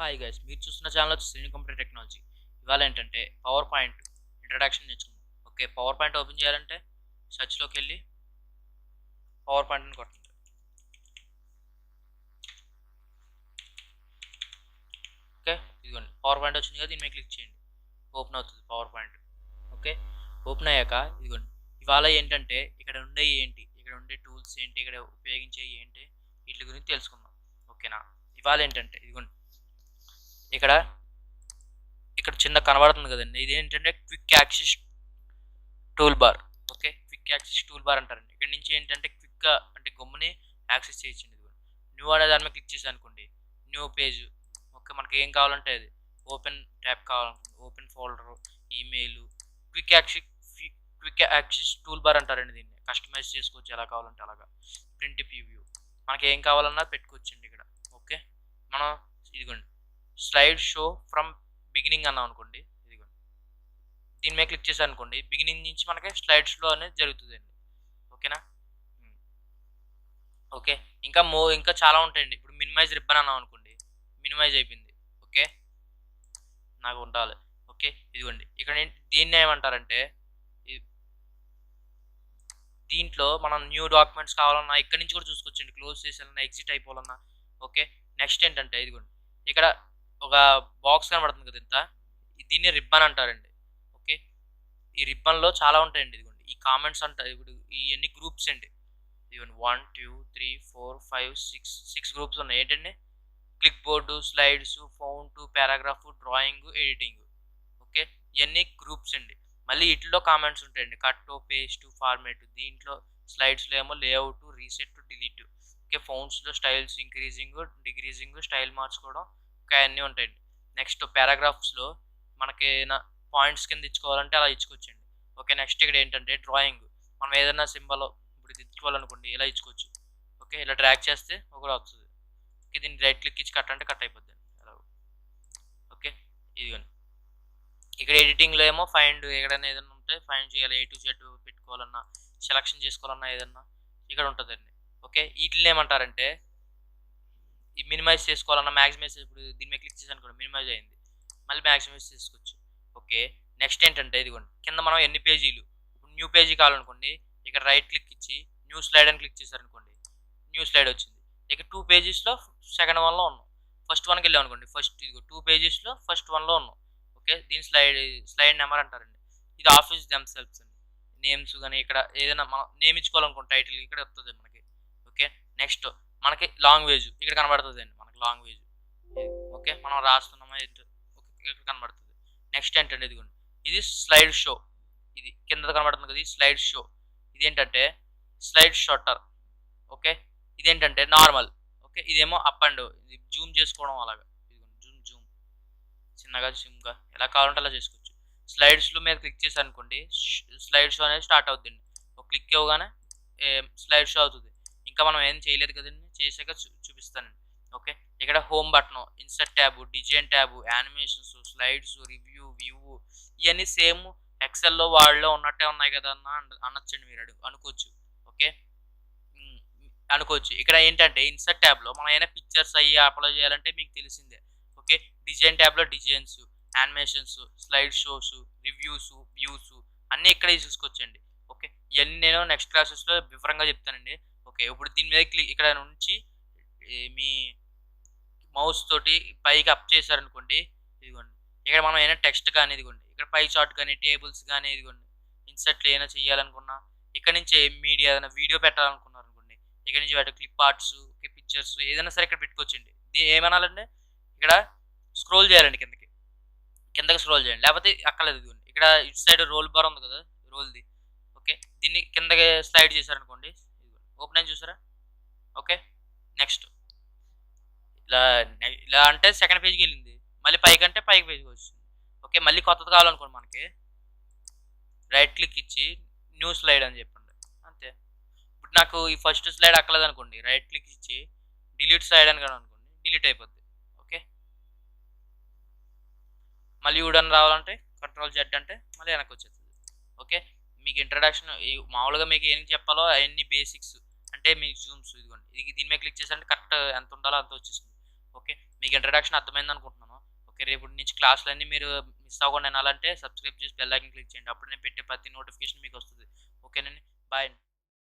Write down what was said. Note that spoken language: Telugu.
హాయ్ గైస్, మీరు చూస్తున్న ఛానల్ వచ్చి శ్రీను కంప్యూటర్ టెక్నాలజీ. ఇవాళ ఏంటంటే పవర్ పాయింట్ ఇంట్రడక్షన్ నేర్చుకుందాం. ఓకే, పవర్ పాయింట్ ఓపెన్ చేయాలంటే సెర్చ్లోకి వెళ్ళి పవర్ పాయింట్ అని కొట్టండి. ఓకే, ఇదిగోండి పవర్ పాయింట్ వచ్చింది కదా, దీని మీద క్లిక్ చేయండి. ఓపెన్ అవుతుంది పవర్ పాయింట్. ఓకే, ఓపెన్ అయ్యాక ఇదిగోండి ఇవాళ ఏంటంటే ఇక్కడ ఉండే ఏంటి, ఇక్కడ ఉండే టూల్స్ ఏంటి, ఇక్కడ ఉపయోగించే ఏంటి, వీటి గురించి తెలుసుకుందాం. ఓకేనా, ఇవాళ ఏంటంటే ఇదిగోండి ఇక్కడ ఇక్కడ చిన్న కనబడుతుంది కదండి, ఇది ఏంటంటే quick access tool bar. Okay, quick access tool bar అంటారండి. ఇక్కడ నుంచి ఏంటంటే క్విక్గా అంటే గమ్ముని యాక్సెస్ చేయొచ్చండి. ఇది న్యూ అనే దాని మీద క్లిక్ చేసి అనుకోండి, న్యూ పేజ్. ఓకే, మనకి ఏం కావాలంటే అది ఓపెన్ ట్యాబ్ కావాలనుకోండి, open folder, email, quick access tool bar అంటారండి. దీన్ని కస్టమైజ్ చేసుకోవచ్చు ఎలా కావాలంటే అలాగా. ప్రింట్ ప్రివ్యూ, మనకి ఏం కావాలన్నా పెట్టుకోవచ్చండి ఇక్కడ. ఓకే, మనం ఇదిగోండి స్లైడ్ షో ఫ్రమ్ బిగినింగ్ అన్నాం అనుకోండి, ఇదిగోండి దీని మీద క్లిక్ చేశాను అనుకోండి, బిగినింగ్ నుంచి మనకి స్లైడ్స్లో అనేది జరుగుతుందండి. ఓకేనా, ఓకే ఇంకా చాలా ఉంటాయండి. ఇప్పుడు మినిమైజ్ రిబ్బన్ అన్నాం అనుకోండి, మినిమైజ్ అయిపోయింది. ఓకే, నాకు ఉండాలి. ఓకే, ఇదిగోండి ఇక్కడ దీన్ని ఏమంటారంటే దీంట్లో మనం న్యూ డాక్యుమెంట్స్ కావాలన్నా ఇక్కడ నుంచి కూడా చూసుకోవచ్చండి, క్లోజ్ చేయాలన్నా, ఎగ్జిట్ అయిపోవాలన్నా. ఓకే, నెక్స్ట్ ఏంటంటే ఇదిగోండి ఇక్కడ ఒక బాక్స్ కనబడుతుంది కదా ఇంత, దీన్ని రిబ్బన్ అంటారండి. ఓకే, ఈ రిబ్బన్లో చాలా ఉంటాయండి. ఇదిగోండి ఈ కామెంట్స్ అంటారు, ఇప్పుడు ఇవన్నీ గ్రూప్స్ అండి. ఇదిగోండి 1 2 3 4 5 6 గ్రూప్స్ ఉన్నాయి. ఏంటండి, click board, slides, fount, paragraph, drawing, editing. Okay, ఇవన్నీ గ్రూప్స్ అండి. మళ్ళీ వీటిలో కామెంట్స్ ఉంటాయండి, కట్, పేస్ట్, ఫార్మేట్. దీంట్లో స్లైడ్స్లో ఏమో లేఅవుట్, రీసెట్, డిలీట్. ఓకే, ఫౌంట్స్లో స్టైల్స్, ఇంక్రీజింగ్, డిక్రీజింగ్, స్టైల్ మార్చుకోవడం, ఓకే అన్నీ ఉంటాయండి. నెక్స్ట్ పారాగ్రాఫ్స్లో మనకి పాయింట్స్ కింద ఇచ్చుకోవాలంటే అలా ఇచ్చుకోవచ్చండి. ఓకే, నెక్స్ట్ ఇక్కడ ఏంటంటే డ్రాయింగ్, మనం ఏదైనా సింబల్ ఇప్పుడు ఇది ఇచ్చుకోవాలనుకోండి ఇలా ఇచ్చుకోవచ్చు. ఓకే, ఇలా డ్రాగ్ చేస్తే ఒకటి వస్తుంది. ఓకే, దీన్ని రైట్ క్లిక్ ఇచ్చి కట్ అంటే కట్ అయిపోద్ది అలా. ఓకే, ఇదిగోండి ఇక్కడ ఎడిటింగ్లో ఏమో ఫైండ్, ఎక్కడైనా ఏదైనా ఉంటే ఫైండ్ చేయాలి, A to Z పెట్టుకోవాలన్నా, సెలక్షన్ చేసుకోవాలన్నా ఏదన్నా ఇక్కడ ఉంటుందండి. ఓకే, వీటిని ఏమంటారంటే ఈ మినిమైజ్ చేసుకోవాలన్నా, మ్యాక్సిమైజ్. ఇప్పుడు దీని మీద క్లిక్ చేసాను కూడా మినిమైజ్ అయింది, మళ్ళీ మ్యాక్సిమైజ్ చేసుకోవచ్చు. ఓకే, నెక్స్ట్ ఏంటంటే ఇదిగోండి కింద మనం ఎన్ని పేజీలు, ఇప్పుడు న్యూ పేజీ కావాలనుకోండి, ఇక్కడ రైట్ క్లిక్ ఇచ్చి న్యూ స్లైడ్ అని క్లిక్ చేశారనుకోండి, న్యూ స్లైడ్ వచ్చింది. ఇక 2 పేజెస్లో సెకండ్ వన్లో ఉన్నాం, ఫస్ట్ వన్కి వెళ్ళాం అనుకోండి, ఫస్ట్ ఇదిగో 2 పేజెస్లో ఫస్ట్ వన్లో ఉన్నాం. ఓకే, దీని స్లైడ్ నెంబర్ అంటారండి. ఇది ఆఫీస్ దెమ్సెల్ఫ్స్ అండి. నేమ్స్ కానీ ఇక్కడ ఏదైనా మనం నేమ్ ఇచ్చుకోవాలనుకోండి, టైటిల్ ఇక్కడ వస్తుంది మనకి. ఓకే, నెక్స్ట్ మనకి లాంగ్వేజ్ ఇక్కడ కనబడుతుంది అండి, మనకి లాంగ్వేజ్. ఓకే, మనం రాస్తున్నామా ఏంటో ఇక్కడ కనబడుతుంది. నెక్స్ట్ ఏంటంటే ఇదిగోండి ఇది స్లైడ్ షో, ఇది కింద కనబడుతుంది కదా, స్లైడ్ షో. ఇదేంటంటే స్లైడ్ షార్టర్. ఓకే, ఇదేంటంటే నార్మల్. ఓకే, ఇదేమో అప్ అండ్ ఇది జూమ్ చేసుకోవడం అలాగా. ఇదిగోండి జూమ్ చిన్నగా జూమ్గా ఎలా కావాలంటే అలా చేసుకోవచ్చు. స్లైడ్స్లో మీద క్లిక్ చేసి అనుకోండి, స్లైడ్ షో అనేది స్టార్ట్ అవుతుంది. ఒక క్లిక్ ఇవ్వగానే స్లైడ్ షో అవుతుంది. ఇంకా మనం ఏం చేయలేదు కదండి, చేసాక చూపిస్తానండి. ఓకే, ఇక్కడ home button, insert tab, design tab, animations, slides, review, view, ఇవన్నీ సేమ్ ఎక్సెల్లో వాళ్ళలో ఉన్నట్టే ఉన్నాయి కదా అనొచ్చండి, మీరు అనుకోవచ్చు. ఓకే, అనుకోవచ్చు. ఇక్కడ ఏంటంటే ఇన్సర్ట్ ట్యాబ్లో మనం ఏమైనా పిక్చర్స్ అయ్యి అప్లోడ్ చేయాలంటే మీకు తెలిసిందే. ఓకే, డిజైన్ ట్యాబ్లో designs, animations, slide shows, reviews, views అన్నీ ఇక్కడే చూసుకోవచ్చండి. ఓకే, ఇవన్నీ నేను నెక్స్ట్ క్లాసెస్లో వివరంగా చెప్తానండి. ఓకే, ఇప్పుడు దీని మీద ఇక్కడ నుంచి మీ మౌస్ తోటి పైకి అప్ చేశారనుకోండి, ఇదిగోండి ఇక్కడ మనం ఏమైనా టెక్స్ట్ కానీ, ఇదిగోండి ఇక్కడ పై చార్ట్ కానీ, టేబుల్స్ కానీ, ఇదిగోండి ఇన్సర్ట్లు ఏమైనా చేయాలనుకున్నా, ఇక్కడ నుంచి మీడియా ఏదైనా వీడియో పెట్టాలనుకున్నారు అనుకోండి, ఇక్కడ నుంచి వాటి క్లిప్ ఆర్ట్స్, పిక్చర్స్ ఏదైనా సరే ఇక్కడ పెట్టుకోవచ్చండి. ఏమనాలంటే ఇక్కడ స్క్రోల్ చేయాలండి, కిందకి స్క్రోల్ చేయండి, లేకపోతే అక్కర్లేదు. ఇదిగోండి ఇక్కడ ఇటు సైడ్ రోల్ బార్ ఉంది కదా, రోల్ది. ఓకే, దీన్ని కిందకి స్లైడ్ చేశారనుకోండి, ఓపెన్ అని చూసారా. ఓకే, నెక్స్ట్ ఇలా అంటే సెకండ్ పేజ్కి వెళ్ళింది, మళ్ళీ పైకి అంటే పైకి పేజ్కి వచ్చింది. ఓకే, మళ్ళీ కొత్తది కావాలనుకోండి మనకి, రైట్ క్లిక్ ఇచ్చి న్యూ స్లైడ్ అని చెప్పండి, అంతే. ఇప్పుడు నాకు ఈ ఫస్ట్ స్లైడ్ అక్కర్లేదు అనుకోండి, రైట్ క్లిక్ ఇచ్చి డిలీట్ స్లైడ్ అని కూడా అనుకోండి, డిలీట్ అయిపోద్ది. ఓకే, మళ్ళీ యూడన్ రావాలంటే కంట్రోల్ జెడ్ అంటే మళ్ళీ వెనక్కి వచ్చేస్తుంది. ఓకే, మీకు ఇంట్రడక్షన్ మామూలుగా మీకు ఏం చెప్పాలో అవన్నీ బేసిక్స్ అంటే మీకు జూమ్స్, ఇదిగోండి దీని మీద క్లిక్ చేసారంటే కరెక్ట్ ఎంత ఉండాలో అంత వచ్చేసింది. ఓకే. మీకు ఇంట్రడక్షన్ అర్థమైంది అనుకుంటున్నాను. ఓకే. రేపటి నుంచి క్లాసులన్నీ మీరు మిస్ అవ్వకుండా వినాలంటే సబ్స్క్రైబ్ చేసి బెల్ ఐకాన్ క్లిక్ చేయండి. అప్పుడు నేను పెట్టే ప్రతి నోటిఫికేషన్ మీకు వస్తది. ఓకేనండి. బాయ్ అండి.